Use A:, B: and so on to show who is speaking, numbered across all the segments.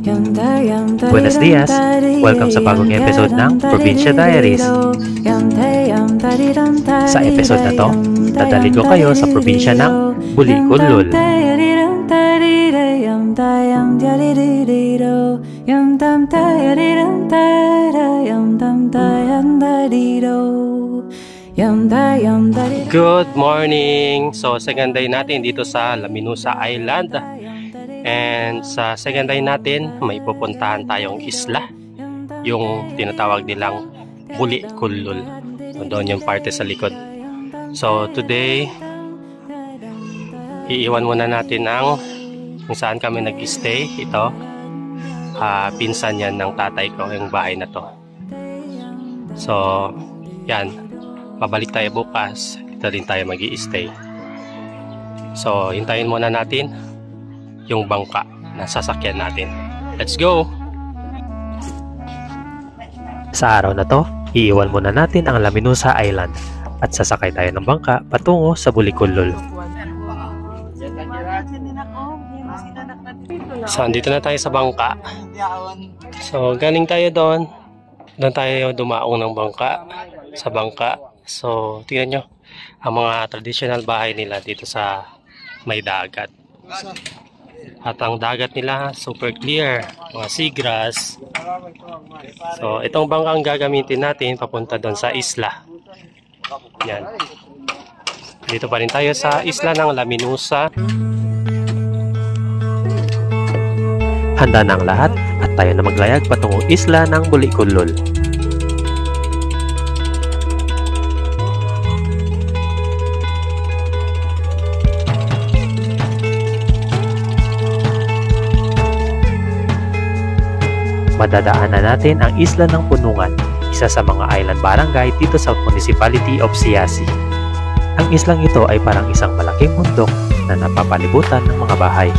A: Buenos dias! Welcome sa bagong episode ng Probinsya Diaries. Sa episode na to, dadalhin ko kayo sa probinsya ng Bulikulul. Good morning! So, second day natin dito sa Laminusa Island. And sa second day natin, may pupuntahan tayong isla. Yung tinatawag nilang Bulikulul. So, doon yung parte sa likod. So, today, iiwan muna natin ang kung saan kami nag-stay. Ito, pinsan yan ng tatay ko, yung bahay na to. So, yan. Pabalik tayo bukas. Ito din tayo mag-i-stay. So, hintayin muna natin yung bangka na sasakyan natin. Let's go! Sa araw na to, iiwan muna natin ang Laminusa Island at sasakay tayo ng bangka patungo sa Bulikulul. So, andito na tayo sa bangka. So, galing tayo doon. Doon tayo dumaong ng bangka. Sa bangka. So, tingnan nyo. Ang mga traditional bahay nila dito sa may dagat. At ang dagat nila super clear. Mga seagrass. So, itong bangkang gagamitin natin papunta doon sa isla. Yan. Dito pa rin tayo sa isla ng Laminusa. Handa na ang lahat at tayo na maglayag patungong isla ng Bulikulul. Madadaanan natin ang isla ng Punungan, isa sa mga island barangay dito sa Municipality of Siasi. Ang islang ito ay parang isang malaking bundok na napapalibutan ng mga bahay.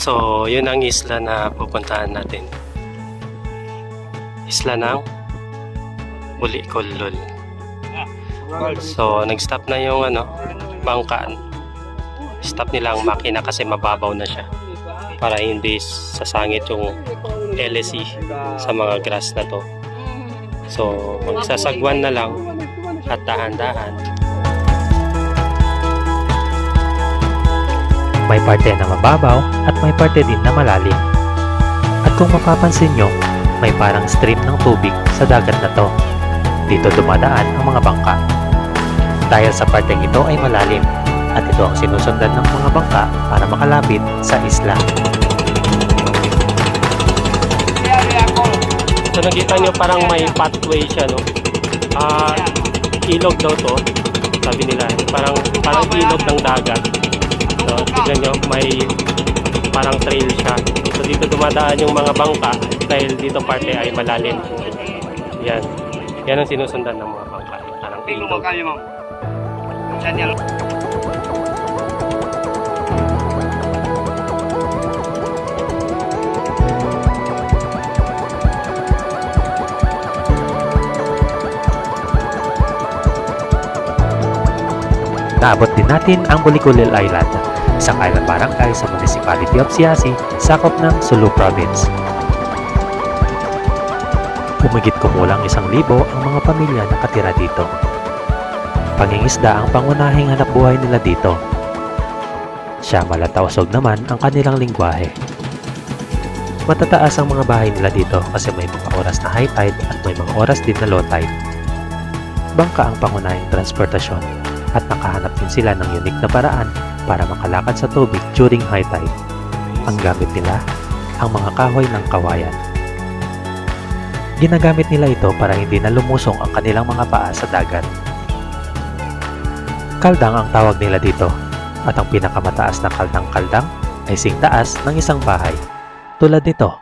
A: So, yun ang isla na pupuntahan natin. Isla ng Bulikulul. So, nag-stop na yung bangka. Stop nila ang makina kasi mababaw na siya. Para hindi sasangit yung LSE sa mga grass na to. So, magsasagwan na lang at dahan-dahan. May parte na mababaw at may parte din na malalim. At kung mapapansin nyo, may parang stream ng tubig sa dagat na to. Dito dumadaan ang mga bangka. Dahil sa parteng ito ay malalim at ito ang sinusundan ng mga bangka para makalapit sa isla. So nakita nyo parang may pathway siya, no? Ilog daw to, sabi nila. Parang ilog ng dagat. So, tignan nyo, may parang trail siya. So, dito dumadaan yung mga bangka dahil dito parte ay malalim. Yan. Yan ang sinusundan ng mga bangka. Parang ilog. Naabot din natin ang Bulikulul Island, isang island barangay sa Municipality of Siasi, sakop ng Sulu Province. Humigit kumulang 1,000 ang mga pamilya na nakatira dito. Pangingisda ang pangunahing hanapbuhay nila dito. Siya-Malatawsog naman ang kanilang lingwahe. Matataas ang mga bahay nila dito kasi may mga oras na high tide at may mga oras din na low tide. Bangka ang pangunahing transportasyon. At nakahanap din sila ng unique na paraan para makalakad sa tubig during high tide. Ang gamit nila, ang mga kahoy ng kawayan. Ginagamit nila ito para hindi na lumusong ang kanilang mga paa sa dagat. Kaldang ang tawag nila dito, at ang pinakamataas na kaldang-kaldang ay singtaas ng isang bahay. Tulad nito.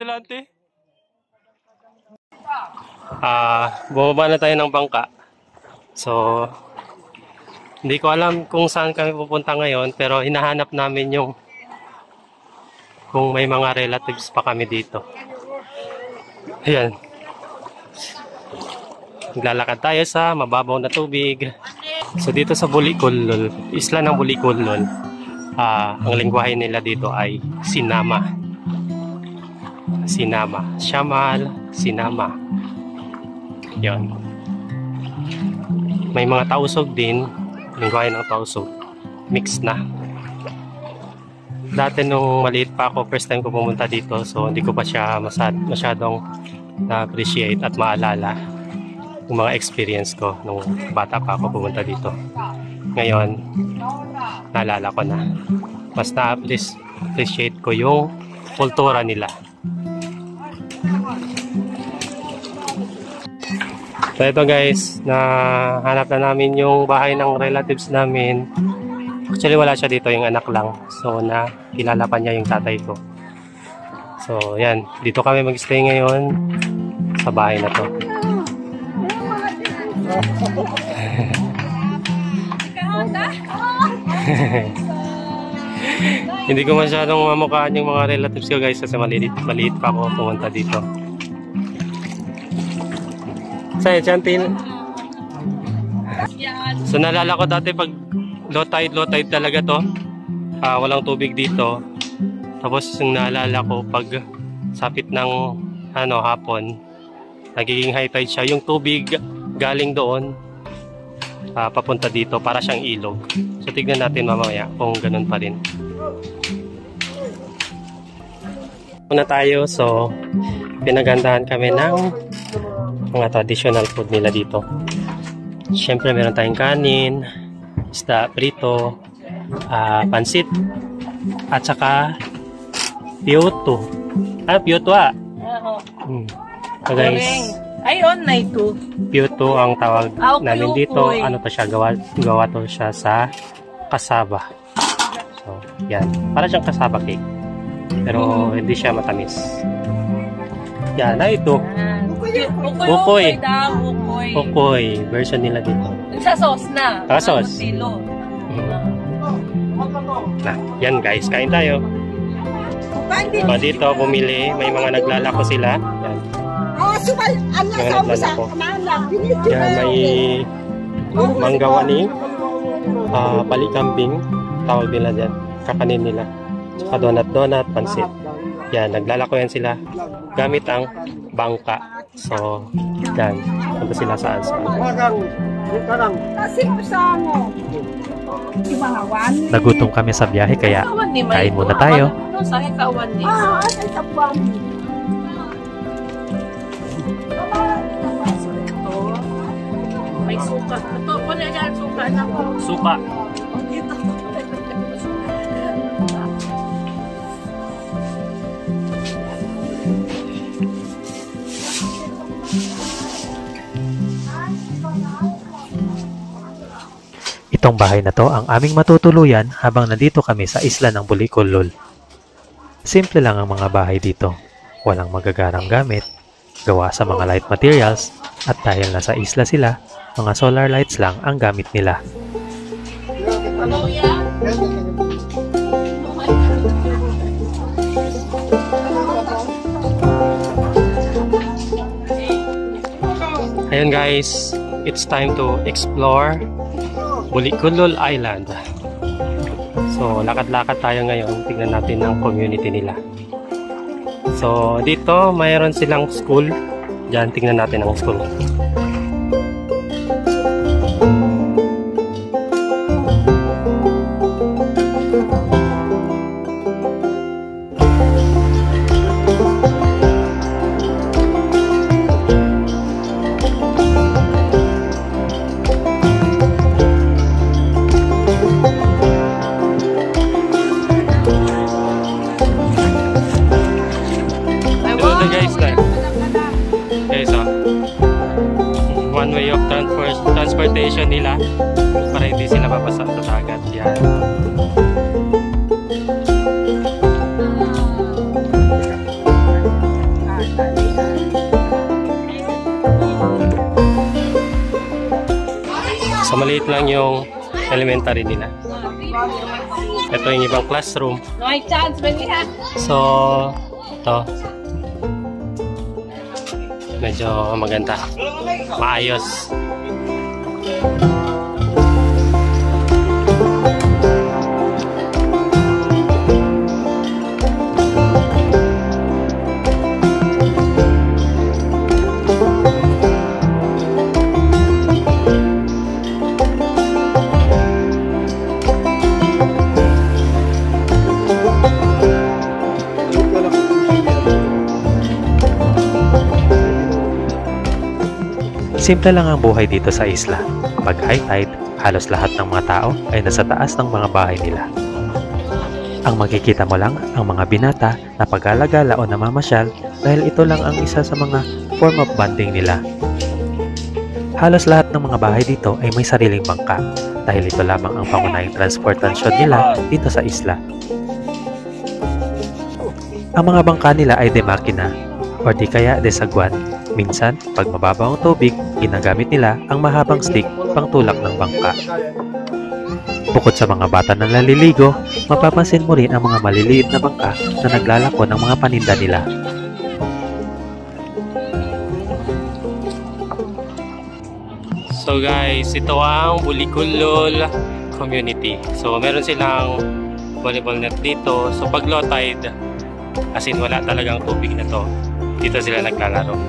A: Delante. Bumaba na tayo ng bangka. So, hindi ko alam kung saan kami pupunta ngayon, pero hinahanap namin yung kung may mga relatives pa kami dito. Ayan. Naglalakad tayo sa mababaw na tubig. So, dito sa Bulikulol, isla ng Bulikulol, ang lingwahe nila dito ay Sinama. Sinama. Shamal, Sinama. Yan. May mga tausog din. Lingwahe ng tausog. Mix na. Dati nung maliit pa ako, first time ko pumunta dito. So, hindi ko pa siya masyadong na-appreciate at maalala yung mga experience ko nung bata pa ako pumunta dito. Ngayon, naalala ko na. Mas na-appreciate ko yung kultura nila. So ito guys, nahanap na namin yung bahay ng relatives namin. Actually wala siya dito, yung anak lang. So nakilala pa niya yung tatay ko. So yan, dito kami mag-stay ngayon sa bahay na to. Hindi ko masyadong mamukhaan yung mga relatives ko guys kasi maliit pa ako pumunta dito. Sa'yo, Chantin. So naalala ko dati pag low tide talaga to. Walang tubig dito. Tapos yung naalala ko pag sapit ng hapon, nagiging high tide siya. Yung tubig galing doon papunta dito para siyang ilog. So tignan natin mamaya kung ganun pa rin. Muna tayo, so pinagandahan kami ng mga traditional food nila dito. Siyempre meron tayong kanin, isda prito, pansit, at saka piyoto. Piyoto So guys,
B: ayon na ito.
A: Piyoto ang tawag namin dito. Ano to siya? Gawa to siya sa kasaba. So, yan. Para siyang kasaba cake. Pero hindi siya matamis. Yan na ito. Ukoy. Ukoy. Version nila dito.
B: Sa sauce na.
A: Sa sauce. Yan guys. Kain tayo. Dito bumili. May mga naglalako sila. Yan. Mga naglalako. Yan. May manggawani. Palikambing. Tawag nila dyan. Kakanin nila. Saka donut, pansit. Yan. Naglalako yan sila. Gamit ang bangka. So, yan. Punta sila saan. Nagutom kami sa biyahe kaya kain muna tayo.
B: May suka. Ito, wala yan suka na po.
A: Suka.
C: Itong bahay na to ang aming matutuluyan habang nandito kami sa isla ng Bulikulol. Simple lang ang mga bahay dito. Walang magagarang gamit, gawa sa mga light materials, at dahil nasa isla sila, mga solar lights lang ang gamit nila.
A: Ayun guys, it's time to explore Bulikulol Island. So, lakad-lakad tayo ngayon. Tingnan natin ang community nila. So, dito mayroon silang school. Diyan, tingnan natin ang school. One way of transportation nila para hindi sila mabasa sa dagat. Yan. So maliit lang yung elementary nila. Ito yung ibang classroom.
B: No chance, Benita.
A: So, ito. Medyo maganda. Maayos.
C: Simple lang ang buhay dito sa isla. Pag high tide, halos lahat ng mga tao ay nasa taas ng mga bahay nila. Ang makikita mo lang ang mga binata na pag-alagala o namamasyal dahil ito lang ang isa sa mga form of bonding nila. Halos lahat ng mga bahay dito ay may sariling bangka dahil ito lamang ang pangunahing transportasyon nila dito sa isla. Ang mga bangka nila ay de makina o di kaya de sagwan. Minsan, pag mababaw ang tubig, ginagamit nila ang mahabang stick pang tulak ng bangka. Bukod sa mga bata na naliligo, mapapansin mo rin ang mga maliliit na bangka na naglalako ng mga paninda nila.
A: So guys, ito ang Bulikulol community. So meron silang volleyball net dito. So pag low tide, as in wala talagang tubig na to, dito sila naglalaro.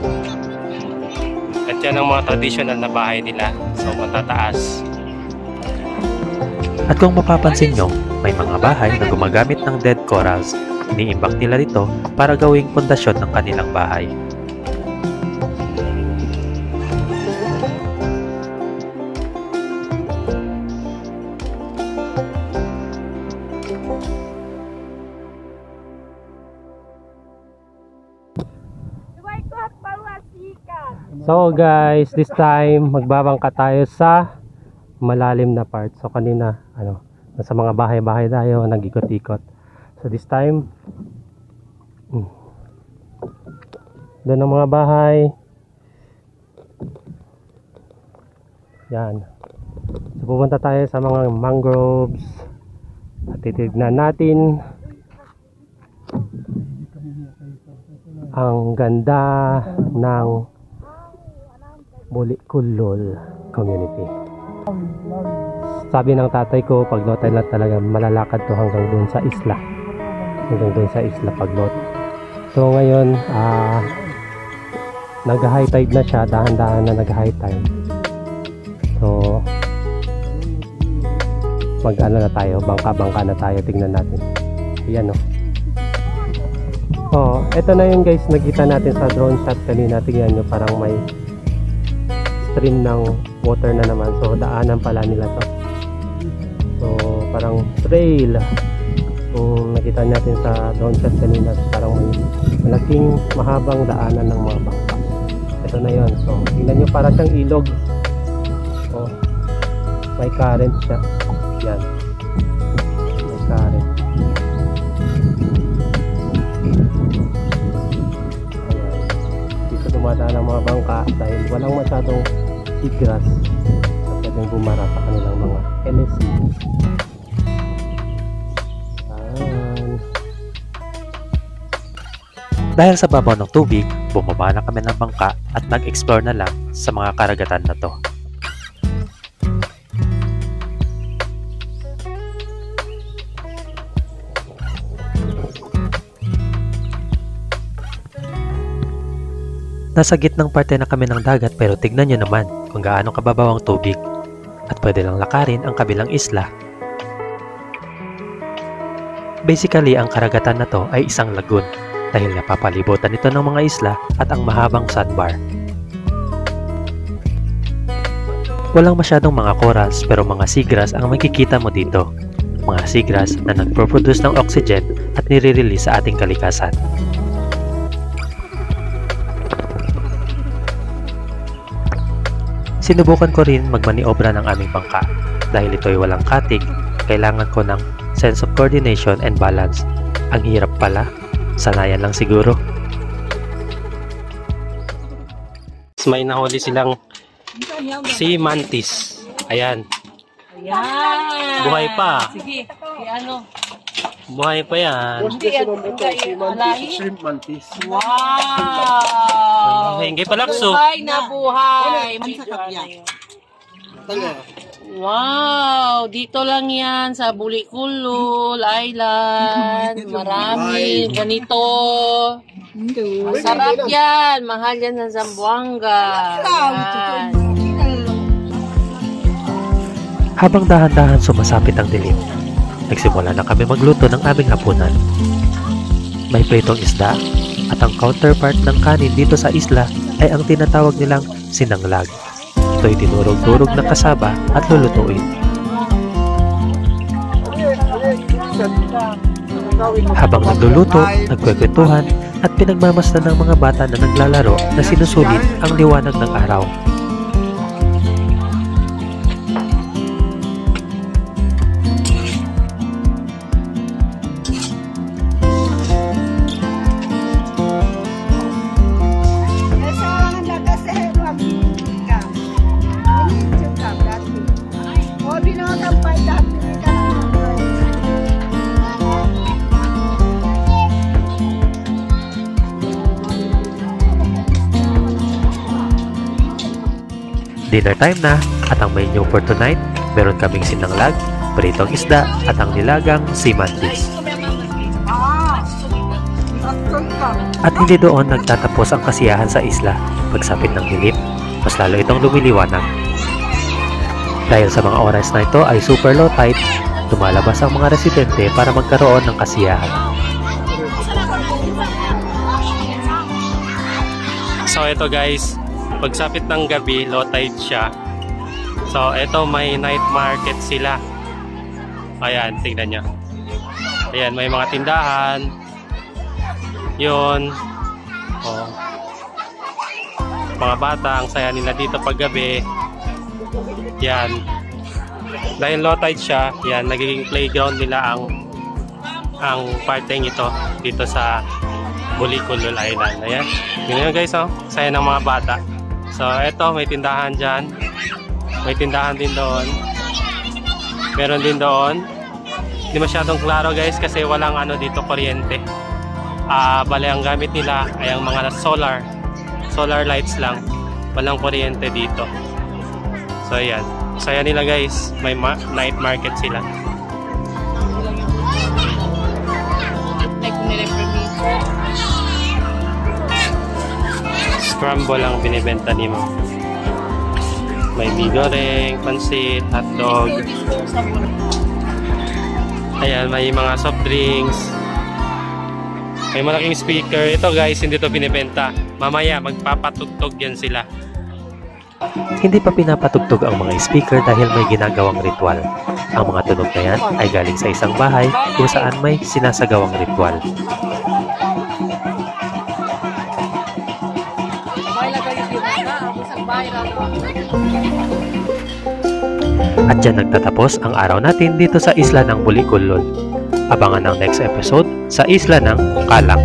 A: At yan ang mga traditional na bahay nila. So matataas.
C: At kung mapapansin nyo, may mga bahay na gumagamit ng dead corals. Iniimbak nila dito para gawing pundasyon ng kanilang bahay.
A: So guys, this time magbabangka tayo sa malalim na part. So kanina, nasa mga bahay-bahay tayo, nag-ikot-ikot. So this time, doon ang mga bahay. Yan. So pupunta tayo sa mga mangroves at titignan natin ang ganda ng Bulikulol community. Sabi ng tatay ko, pag low tide lang talaga malalakad to hanggang doon sa isla. Hanggang doon sa isla pag low tide. So ngayon, nag-high tide na siya, dahan-dahan na nag-high tide. So mag-ano na tayo, bangka-bangka na tayo, tingnan natin. Ayan o. Oh, eto na yun guys, nakita natin sa drone shot kanina. Tingnan nyo, parang may stream ng water na naman. So daanan pala nila to. So parang trail. Kung nakita natin sa drone shot kanina, parang may malaking mahabang daanan ng mga bangka. Ito na yun. So tingnan nyo, para siyang ilog. So may current siya. Yan, may current. Ayan. Dito dumadaan ang mga bangka dahil walang masyadong seagrass na pwedeng bumara sa kanilang mga LSC.
C: Dahil sa babaw ng tubig, bumaba na kami ng bangka at nag-explore na lang sa mga karagatan na to. Nasa gitnang parte na kami ng dagat, pero tignan nyo naman kung gaano kababaw ang tubig at pwede lang lakarin ang kabilang isla. Basically, ang karagatan na to ay isang lagoon dahil napapalibutan ito ng mga isla at ang mahabang sandbar. Walang masyadong mga corals pero mga seagrass ang makikita mo dito. Mga seagrass na nagpo-produce ng oxygen at nire-release sa ating kalikasan. Sinubukan ko rin magmaniobra ng aming bangka. Dahil ito ay walang katig, kailangan ko ng sense of coordination and balance. Ang hirap pala, sanayan lang siguro.
A: May nahuli silang sea mantis. Ayan.
B: Ayan.
A: Buhay pa.
B: Sige. Ano?
A: Buhay pa yan.
B: Hindi. Alahi.
D: Shrimp mantis.
B: Wow.
A: Hindi palakso.
B: Buhay na buhay. Wow. Dito lang yan sa Bulikulul Island. Marami. Ganito. Masarap yan. Mahal yan sa Zamboanga. Yan.
C: Habang dahan-dahan sumasapit ang dilim, nagsimula na kami magluto ng aming hapunan. May pritong isda at ang counterpart ng kanin dito sa isla ay ang tinatawag nilang sinanglag. Ito'y dinurog-durog na kasaba at lulutuin. Habang nagluluto, nagkwekwentuhan at pinagmamasdan ng mga bata na naglalaro na sinusulit ang liwanag ng araw. Dinner time na at ang menu for tonight, meron kaming sinanglag, pritong isda at ang nilagang sea mantis. At hindi doon nagtatapos ang kasiyahan sa isla. Pagsapit ng dilim, mas lalo itong lumiliwanag. Dahil sa mga oras na ito ay super low tide, lumalabas ang mga residente para magkaroon ng kasiyahan.
A: So ito guys, pagsapit ng gabi, low tide siya. So ito may night market sila. Ayan, tingnan nyo. Ayan, may mga tindahan. Yun. Oh. Mga bata, ang saya nila dito pag gabi. Yan. Dahil low tide siya, yan, nagiging playground nila ang parteng ito dito sa Bulikulul Island. Ayan. Yun guys, oh. Saya ng mga bata. So, eto, may tindahan dyan. May tindahan din doon. Meron din doon. Hindi masyadong klaro guys kasi walang ano dito, kuryente. Bale, ang gamit nila ay ang mga solar lights lang. Walang kuryente dito. So, ayan. Saya nila guys. May night market sila. Scramble ang binibenta ni mo. May bigoreng, pansit, hotdog. Ayan, may mga soft drinks. May malaking speaker. Ito guys, hindi to binibenta. Mamaya, magpapatugtog yan sila.
C: Hindi pa pinapatugtog ang mga speaker dahil may ginagawang ritual. Ang mga tunog na yan ay galing sa isang bahay kung saan may sinasagawang ritual. At dyan nagtatapos ang araw natin dito sa isla ng Bulikulul. Abangan ang next episode sa isla ng Kalang.